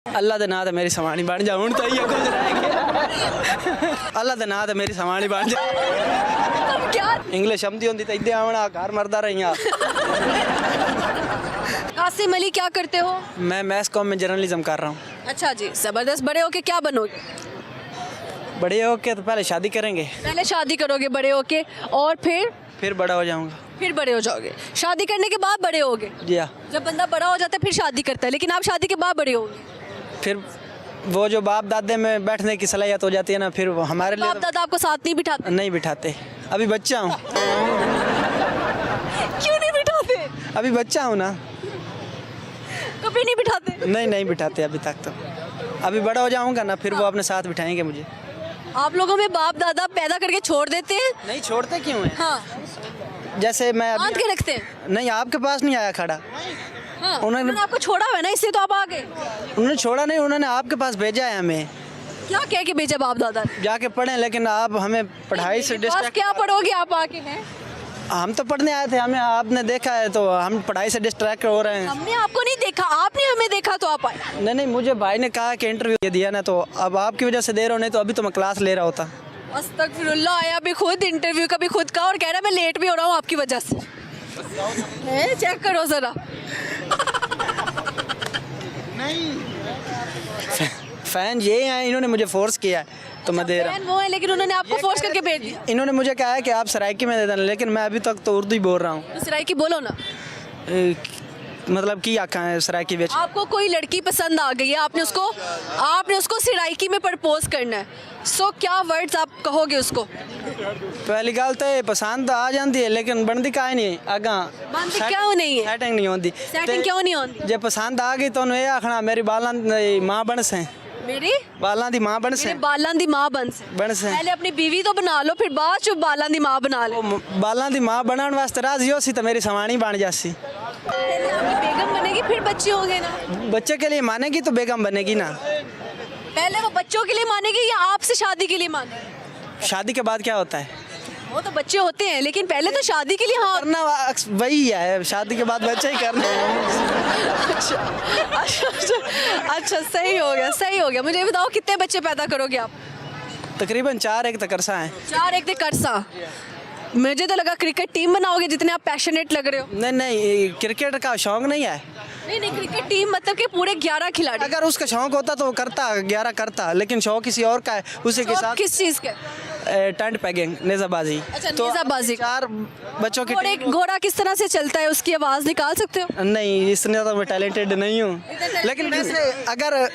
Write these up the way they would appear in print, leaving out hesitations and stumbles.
अल्लाह दे नाम ते मेरी समानी बन जा हुण तो ही कुछ रह गया। अल्लाह दे नाम ते मेरी समानी बन जा। क्या इंग्लिश आमदी होंदी ते इद्दे आवना घर मरदा रहियां। कासिम अली क्या करते हो? मैं मैस कॉम में जर्नलिज्म कर रहा हूँ। अच्छा जी, जबरदस्त। बड़े होके क्या बनोगे? बड़े होके तो पहले शादी करेंगे, पहले शादी करोगे बड़े होके, और फिर बड़ा हो जाऊंगा। फिर बड़े हो जाओगे। शादी करने के बाद बड़े होगे? जी हाँ। जब बंदा बड़ा हो जाता है फिर शादी करता है, लेकिन आप शादी के बाद बड़े होंगे। फिर वो जो बाप दादे में बैठने की सलाहियत हो जाती है ना, फिर वो हमारे लिए बाप दादा आपको साथ नहीं बिठाते? नहीं बिठाते। अभी बच्चा हूँ। क्यों नहीं बिठाते? अभी बच्चा हूँ ना। कभी नहीं बिठाते? नहीं बिठाते अभी तक तो। अभी बड़ा हो जाऊंगा ना, फिर वो अपने साथ बिठाएंगे मुझे। आप लोगों में बाप दादा पैदा करके छोड़ देते हैं? नहीं छोड़ते क्यों है? हाँ, जैसे मैं बांध अभी के रखते हैं। नहीं, आपके पास नहीं आया खड़ा। हाँ, उन्होंने आपको छोड़ा हुआ है ना, इसलिए तो आप आ गए। उन्होंने छोड़ा नहीं, उन्होंने आपके पास भेजा है हमें। क्या कह के भेजा बाप दादा ने? जाके पढ़ें, लेकिन आप हमें पढ़ाई से मेरे पास डिस्ट्रैक्ट। क्या पढ़ोगे आप आके? हैं हम तो पढ़ने आए थे, हमें आपने देखा है तो हम पढ़ाई से डिस्ट्रैक्ट हो रहे हैं। हमने आपको नहीं देखा, आपने हमें देखा तो आप आए। नहीं, मुझे भाई ने कहा कि इंटरव्यू दिया ना, तो अब आपकी वजह से दे रहा हूँ, नहीं तो अभी तो मैं क्लास ले रहा होता। अस्तगफिरुल्लाह, आया भी खुद इंटरव्यू का भी खुद का, और कह रहा है मैं लेट भी हो रहा हूँ आपकी वजह से। चेक करो जरा। फैन ये हैं, इन्होंने मुझे फोर्स किया है तो मैं दे रहा हूँ। वो है, लेकिन उन्होंने आपको फोर्स करके भेज दिया। इन्होंने मुझे कहा है कि आप सराइकी में दे देना, लेकिन मैं अभी तक तो उर्दू ही बोल रहा हूँ। तो सराइकी बोलो ना। मतलब की आखा है सराइकी बेच। आपको कोई लड़की पसंद आ गई है, आपने उसको सराइकी में प्रपोज करना है, सो क्या वर्ड्स आप कहोगे उसको? पहली गल तो ये पसंद आ जाती है, लेकिन बनती काहे नहीं आगा। बनती क्यों नहीं है? सेटिंग नहीं होती। सेटिंग क्यों नहीं होती? जे पसंद आ गई तो उन्हें आखना मेरी बालां दी मां बन से। मेरी बालां दी मां बन से। मेरे बालां दी मां बन से। पहले अपनी बीवी तो बना लो, फिर बाद च बालां दी मां बना लो। बालां दी मां बनाने वास्ते राजी हो सी तो मेरी सवानी बन जासी। पहले आपकी बेगम बनेगी, फिर बच्चे होंगे ना। बच्चे के लिए मानेगी तो बेगम बनेगी ना। पहले वो बच्चों के लिए मानेगी या आपसे शादी के लिए मानेगी? शादी के बाद क्या होता है? वो तो बच्चे होते हैं, लेकिन पहले तो शादी के लिए। हाँ, करना वही है, शादी के बाद बच्चे ही करना है। अच्छा, सही हो गया। मुझे बताओ कितने बच्चे पैदा करोगे आप? तकरीबन 4 एक तकरसा है। 4 एक करसा। मुझे तो लगा क्रिकेट टीम बनाओगे, जितने आप पैशनेट लग रहे हो। नहीं, क्रिकेट का शौक नहीं है। नहीं, क्रिकेट टीम मतलब कि पूरे 11 खिलाड़ी। अगर उसका शौक होता तो वो करता, 11 करता, लेकिन शौक किसी और का है। उसी के साथ किस चीज़ के? टेंट पैगिंग, नेजाबाजी। अच्छा, नेजाबाजी। 4 बच्चों की घोड़ा किस तरह से चलता है, उसकी आवाज़ निकाल सकते हो? नहीं, इसने तो मैं टैलेंटेड नहीं हूँ, लेकिन वैसे अगर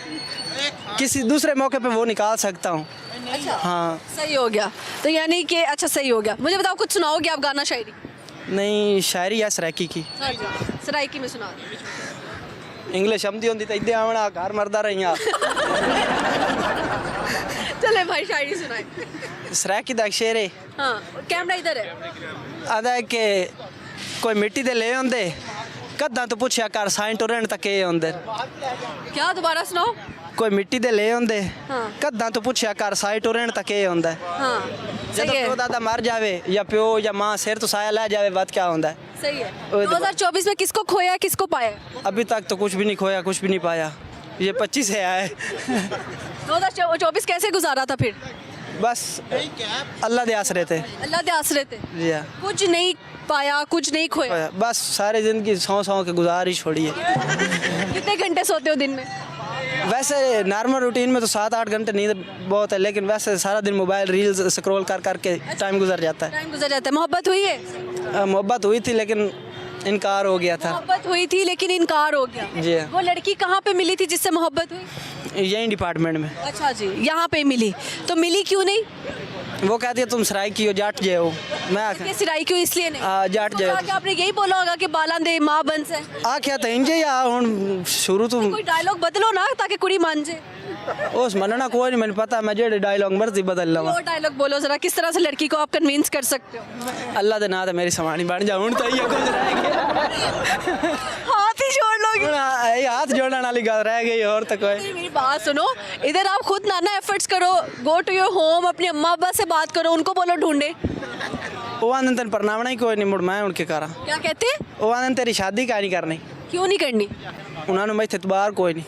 किसी दूसरे मौके पे वो निकाल सकता हूँ। अच्छा, हाँ, सही हो गया। तो यानी कि अच्छा, सही हो गया। मुझे बताओ, कुछ सुनाओगे आप गाना शायरी? नहीं, शायरी या सराइकी की। सराइकी में सुना। इंग्लिश आमदी होंदी तो इद्दे आवना घर मरदा रहियां। चले भाई, शायरी सुनाए। सराइकी दा शेर है। हाँ, कैमरा इधर है। आदा है कि कोई मिट्टी दे ले आंदे, कद्दां तो पुछया कर साइंट टोरेंट तक के आंदे। क्या, दोबारा सुनाओ। कोई मिट्टी दे ले आंदे, हाँ। कद्दां तो पुछया कर साइंट टोरेंट तक के आंदा। हाँ, जब सही है। प्यो दादा मर जावे या प्यो या माँ सिर तो साया ले जावे, बात क्या होता है? सही है। 2024 में किसको खोया, किसको पाया? अभी तक तो कुछ भी नहीं खोया, कुछ भी नहीं पाया। ये 25 से आया है। 2024 कैसे गुजारा था फिर? बस अल्लाह दे आसरे थे। अल्लाह के आसरे थे। जी हाँ। कुछ नहीं पाया, कुछ नहीं खोया। बस सारी जिंदगी सौ के गुजार ही छोड़ी है। कितने घंटे सोते हो दिन में? वैसे नॉर्मल रूटीन में तो 7-8 घंटे नींद बहुत है, लेकिन वैसे सारा दिन मोबाइल रील्स स्क्रॉल कर के टाइम गुजर जाता है। टाइम गुजर जाता है। मोहब्बत हुई है? मोहब्बत हुई थी, लेकिन इनकार हो गया था। मोहब्बत हुई थी लेकिन इनकार हो गया। जी। वो लड़की कहाँ पे मिली थी जिससे मोहब्बत हुई? यही डिपार्टमेंट में। अच्छा जी, यहाँ पे मिली। तो मिली क्यों नहीं? वो कहती है तुम सराइकी हो, जाट जे हो। मैं आखिर सिराई क्यों इसलिए नहीं? जाट जे तो आपने यही बोला होगा कि बालां दे मां बन से। आख्या तो इंजे या हुन शुरू तो कोई डायलॉग बदलो ना ताकि कुड़ी मान जाए। उस मनना कोई नहीं, मैंने पता मैं जेडे डायलॉग मर्जी बदल लवा। वो डायलॉग बोलो जरा, किस तरह से लड़की को आप कन्विंस कर सकते हो? अल्लाह दे नाम ते मेरी समानी बन जा, हुन तो ही कुछ रह गया। हाथ ही जोड़ लोगे। हाथ जोड़ने वाली गल रह गई, और तो कोई। मेरी बात सुनो, इधर आप खुद ना एफर्ट्स करो, गो टू योर होम, अपने अम्मा अब्बा से बात करो, उनको बोलो ढूंढे। वो आनंद तेन परनावना ही कोई नहीं, मुड़ मैं उनके करा। क्या कहते? वो आनंद तेरी शादी का नहीं करनी। क्यों नहीं करनी? उन्होंने मैं इतबार कोई नहीं।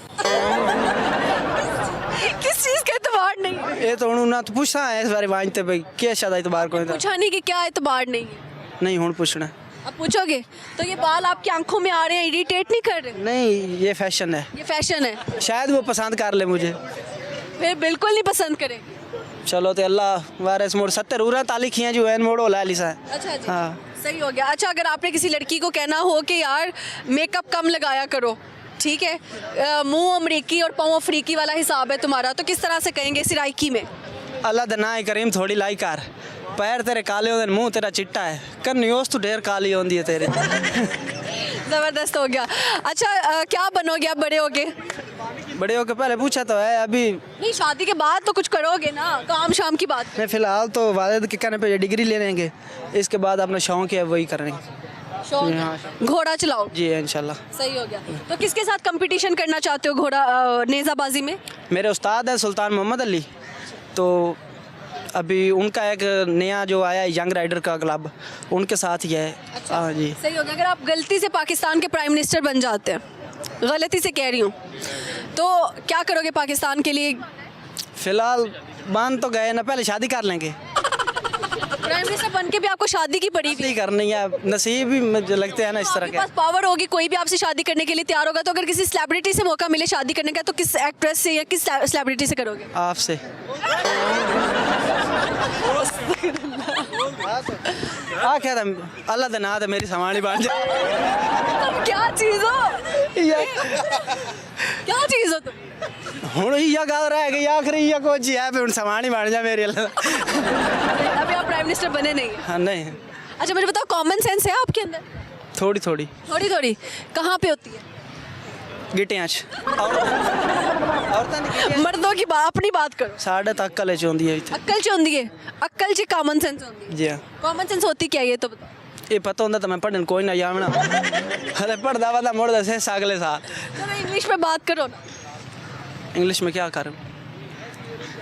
ये तो उन्होंने तो पूछा है इस बारे वांजते भाई क्या शायद इतबार कोई था पूछा नहीं कि क्या एतबार नहीं है, नहीं हूँ पूछना अब पूछोगे तो ये बाल आपकी आंखों में आ रहे हैं, इरिटेट नहीं कर रहे? नहीं ये फैशन है ये फैशन है, शायद वो पसंद कर ले मुझे फिर बिल्कुल नहीं पसंद करें। चलो तो अल्लाह वारिस मोड़ 70 रूरा ताली खियाँ जो है मोड़ होला लिसा अच्छा जी, हाँ सही हो गया। अच्छा, अगर आपने किसी लड़की को कहना हो कि यार मेकअप कम लगाया करो, ठीक है, मुंह अमरीकी और पाँव अफ्रीकी वाला हिसाब है तुम्हारा, तो किस तरह से कहेंगे सिराइकी में? अल्लाह दा ना करीम थोड़ी लाई कर पैर तेरे काले होते मुंह तेरा चिट्टा है करनी ओस तो ढेर काली होती है तेरे ज़बरदस्त हो गया। अच्छा, क्या बनोगे आप बड़े होगे? बड़े होके पहले पूछा तो है अभी नहीं, शादी के बाद तो कुछ करोगे ना, काम शाम की बात। मैं फ़िलहाल तो वालिद के कहने पे डिग्री ले लेंगे, इसके बाद अपना शौक है वही करेंगे। शौक हाँ। है? घोड़ा चलाओ? जी इंशाल्लाह। सही हो गया। तो किसके साथ कंपटीशन करना चाहते हो घोड़ा नेज़ाबाजी में? मेरे उस्ताद है सुल्तान मोहम्मद अली, तो अभी उनका एक नया जो आया है यंग राइडर का क्लब, उनके साथ ही है। हाँ जी। सही हो गया। अगर आप गलती से पाकिस्तान के प्राइम मिनिस्टर बन जाते हैं, गलती से कह रही हूँ, तो क्या करोगे पाकिस्तान के लिए? फ़िलहाल मान तो गए ना, पहले शादी कर लेंगे। प्राइम मिनिस्टर बन के भी आपको शादी की पड़ी शादी करनी है, नसीब भी मुझे लगते हैं ना इस तरह आपके के। पास पावर होगी, कोई भी आपसे शादी करने के लिए तैयार होगा, तो अगर किसी सेलिब्रिटी से मौका मिले शादी करने का, तो किस एक्ट्रेस से या किस सेलिब्रिटी से करोगे? आपसे हाँ क्या था अल्लाह दे ना तो मेरी समानी बन जाए तुम क्या चीज़ हो? क्या चीज़ हो तुम? ਹੁਣ ਇਹ ਗੱਲ ਰਹਿ ਗਈ ਆਖਰੀ ਇਹ ਕੁਝ ਹੈ ਵੀ ਹੁਣ ਸਮਾਨ ਹੀ ਬਣ ਜਾ ਮੇਰੇ ਲਈ अभी आप प्राइम मिनिस्टर बने नहीं हैं। हाँ नहीं अच्छा, मुझे बताओ, कॉमन सेंस है आपके अंदर? थोड़ी थोड़ी थोड़ी थोड़ी कहाँ पे होती है? गिटियां औरतां दी गिटियां मर्दों की अपनी बात करो। साढ़े तक कले च होंदी है इत्थे अक्ल च होंदी है, अक्ल च कॉमन सेंस होंदी है। जी हाँ कॉमन सेंस होती क्या है ये तो बताओ। ये पता होंदा तो मैं पढ़न कोई ना जावना अरे पढ़दा वादा मोड़ दसे अगले साल चलो इंग्लिश में बात करो ना, इंग्लिश में क्या करूं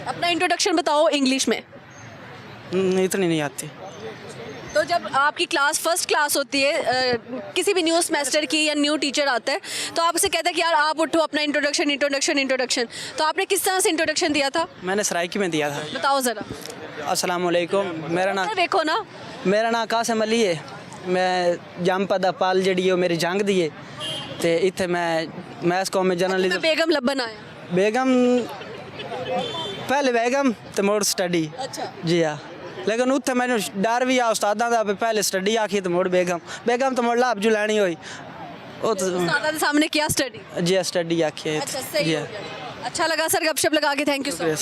अपना इंट्रोडक्शन बताओ इंग्लिश में। इतनी नहीं आती तो जब आपकी क्लास फर्स्ट क्लास होती है, किसी भी न्यू सेमेस्टर की या न्यू टीचर आता है, तो आपसे कहता है कि यार आप उठो, अपना इंट्रोडक्शन इंट्रोडक्शन इंट्रोडक्शन, तो आपने किस तरह से इंट्रोडक्शन दिया था? मैंने सराइकी में दिया था। बताओ ज़रा। अस्सलाम वालेकुम, देखो ना, मेरा नाम कासिम अली है, मैं जमपदा पाल जड़ी है मेरी जंग दी है, तो इत्थे मैं मैथ कॉम में जर्नलिज्म बेगम लब्बन आया। बेगम पहले बेगम तो मोड़ स्टडी। अच्छा जी हाँ, लेकिन उत्थे मैंने डर भी आ उस्तादा दा पहले स्टडी आखी तो मोड़ बेगम तो मोड़ लाभ जो लैनी हुई वो तो उस्तादा के सामने किया स्टडी? जी स्टडी आखी है। अच्छा, सही जी हो हाँ। गया। अच्छा लगा सर गपशप लगा के, थैंक यू सो मच।